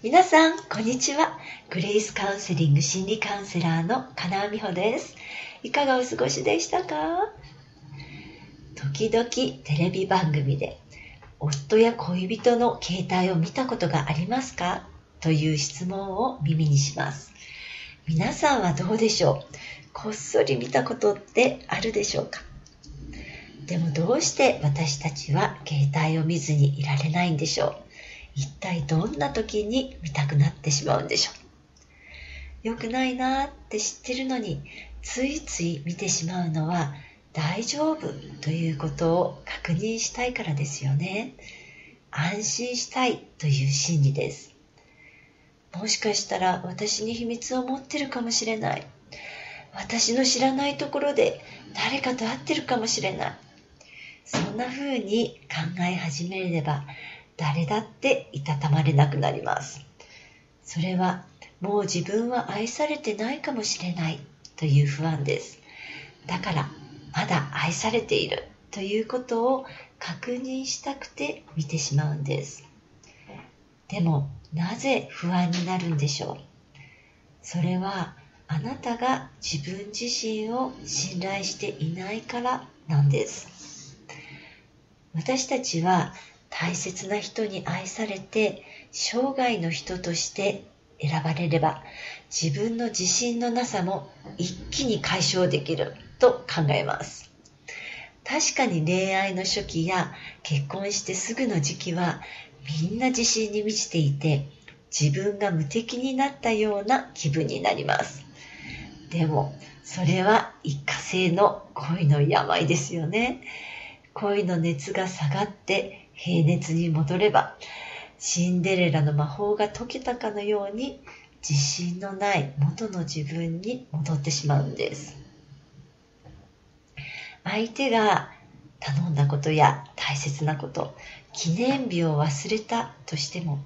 皆さん、こんにちは。グレイスカウンセリング心理カウンセラーの金尾美穂です。いかがお過ごしでしたか？時々テレビ番組で夫や恋人の携帯を見たことがありますか？という質問を耳にします。皆さんはどうでしょう？こっそり見たことってあるでしょうか？でもどうして私たちは携帯を見ずにいられないんでしょう？一体どんな時に見たくなってしまうんでしょう？良くないなって知ってるのについつい見てしまうのは大丈夫ということを確認したいからですよね。安心したいという心理です。もしかしたら私に秘密を持ってるかもしれない。私の知らないところで誰かと会ってるかもしれない。そんな風に考え始めれば誰だっていたたまれなくなります。それはもう自分は愛されてないかもしれないという不安です。だからまだ愛されているということを確認したくて見てしまうんです。でもなぜ不安になるんでしょう？それはあなたが自分自身を信頼していないからなんです。私たちは大切な人に愛されて生涯の人として選ばれれば自分の自信のなさも一気に解消できると考えます。確かに恋愛の初期や結婚してすぐの時期はみんな自信に満ちていて自分が無敵になったような気分になります。でもそれは一過性の恋の病ですよね。恋の熱が下がって平熱に戻ればシンデレラの魔法が解けたかのように自信のない元の自分に戻ってしまうんです。相手が頼んだことや大切なこと、記念日を忘れたとしても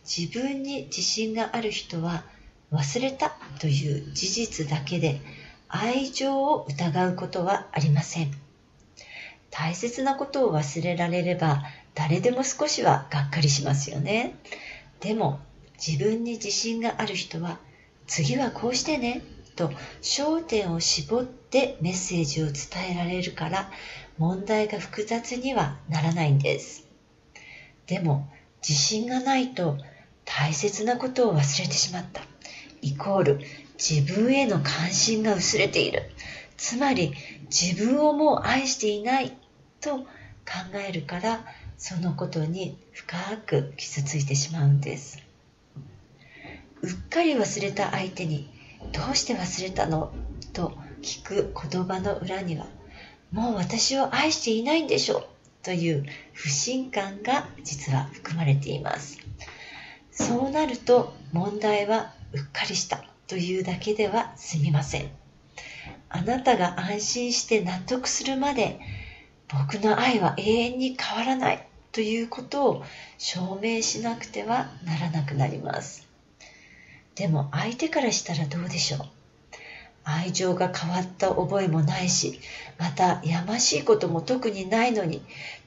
自分に自信がある人は忘れたという事実だけで愛情を疑うことはありません。大切なことを忘れられれば誰でも少しはがっかりしますよね。でも自分に自信がある人は次はこうしてねと焦点を絞ってメッセージを伝えられるから問題が複雑にはならないんです。でも自信がないと大切なことを忘れてしまったイコール自分への関心が薄れている、つまり自分をもう愛していないと考えるからそのことに深く傷ついてしまうんです。うっかり忘れた相手にどうして忘れたのと聞く言葉の裏にはもう私を愛していないんでしょという不信感が実は含まれています。そうなると問題はうっかりしたというだけでは済みません。あなたが安心して納得するまで僕の愛は永遠に変わらないということを証明しなくてはならなくなります。でも相手からしたらどうでしょう？愛情が変わった覚えもないし、またやましいことも特にないのに、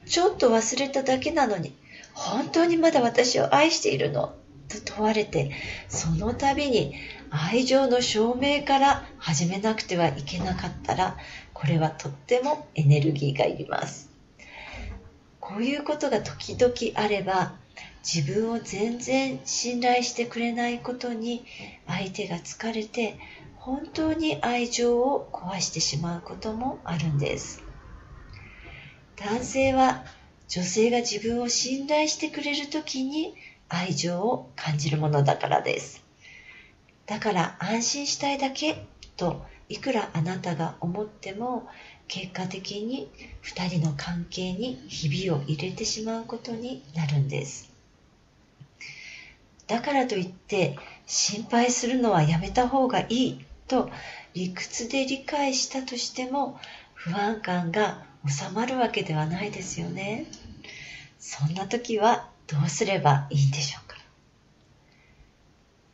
ちょっと忘れただけなのに、本当にまだ私を愛しているの？と問われて、その度に愛情の証明から始めなくてはいけなかったら、これはとってもエネルギーがいります。こういうことが時々あれば、自分を全然信頼してくれないことに相手が疲れて、本当に愛情を壊してしまうこともあるんです。男性は女性が自分を信頼してくれるときに愛情を感じるものだからです。だから安心したいだけといくらあなたが思っても結果的に2人の関係にひびを入れてしまうことになるんです。だからといって心配するのはやめた方がいいと理屈で理解したとしても不安感が収まるわけではないですよね。そんな時はどうすればいいんでしょうか。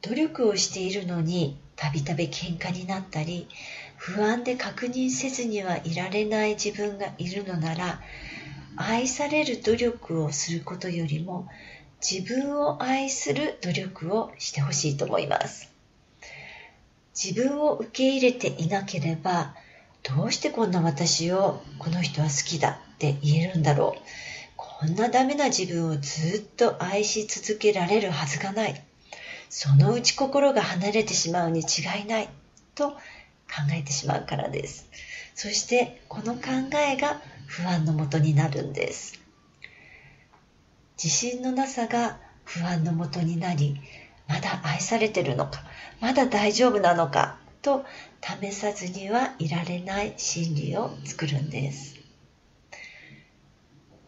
努力をしているのにたびたび喧嘩になったり不安で確認せずにはいられない自分がいるのなら愛される努力をすることよりも自分を愛する努力をしてほしいと思います。自分を受け入れていなければ、どうしてこんな私をこの人は好きだって言えるんだろう。こんなダメな自分をずっと愛し続けられるはずがない。そのうち心が離れてしまうに違いないと考えてしまうからです。そしてこの考えが不安のもとになるんです。自信のなさが不安のもとになり、まだ愛されてるのか、まだ大丈夫なのかと試さずにはいられない心理を作るんです。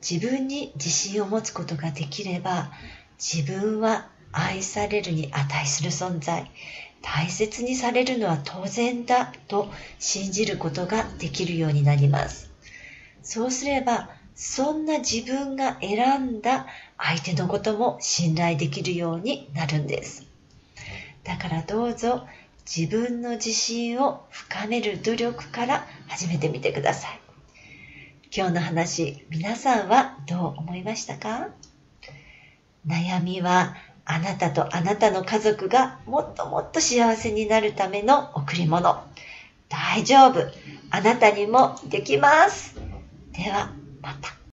自分に自信を持つことができれば、自分は愛されるに値する存在、大切にされるのは当然だと信じることができるようになります。そうすれば、そんな自分が選んだ相手のことも信頼できるようになるんです。だからどうぞ自分の自信を深める努力から始めてみてください。今日の話、皆さんはどう思いましたか？悩みはあなたとあなたの家族がもっともっと幸せになるための贈り物。大丈夫。あなたにもできます。ではまた。